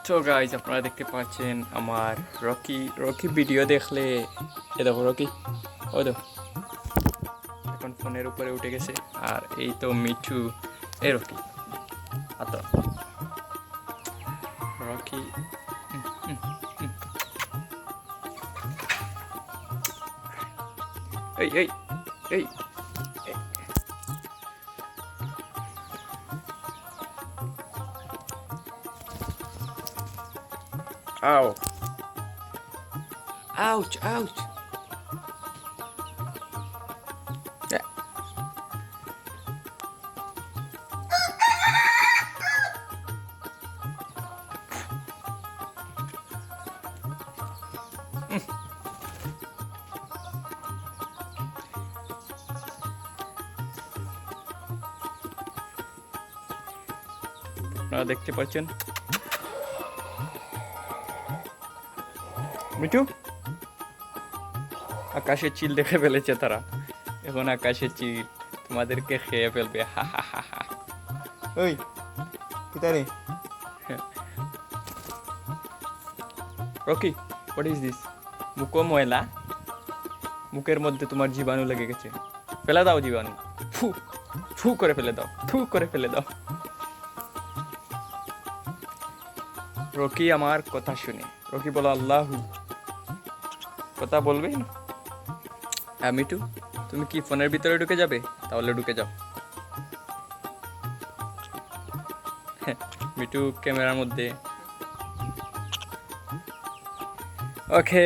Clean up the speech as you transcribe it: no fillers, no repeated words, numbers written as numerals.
তো গাইজ আপনারা দেখতে পাচ্ছেন আমার রকি রকি ভিডিও দেখলে এ দেখো রকি ও দেখো এখন ফোনের উপরে উঠে গেছে। আর এই তো মিঠু এ রকি আতো রকি এই এই এই আও আউচ আউচ আপনারা দেখতে পাচ্ছেন মিঠু আকাশের চিল দেখে ফেলেছে তারা। এখন আকাশের চিল তোমাদেরকে খেয়ে ফেলবে। হা হা হা হা। ওই কিতারে রকি হোয়াট ইজ দিস? মুখো ময়লা, মুখের মধ্যে তোমার জীবাণু লেগে গেছে। ফেলে দাও জীবাণু, ফু ফু করে ফেলে দাও, থু করে ফেলে দাও। রকি আমার কথা শুনে, রকি বলো আল্লাহু, কথা বলবে না। হ্যাঁ মিঠু, তুমি কি ফোনের ভিতরে ঢুকে যাবে? তাহলে ঢুকে যাও। মিঠু ক্যামেরার মধ্যে। ওকে।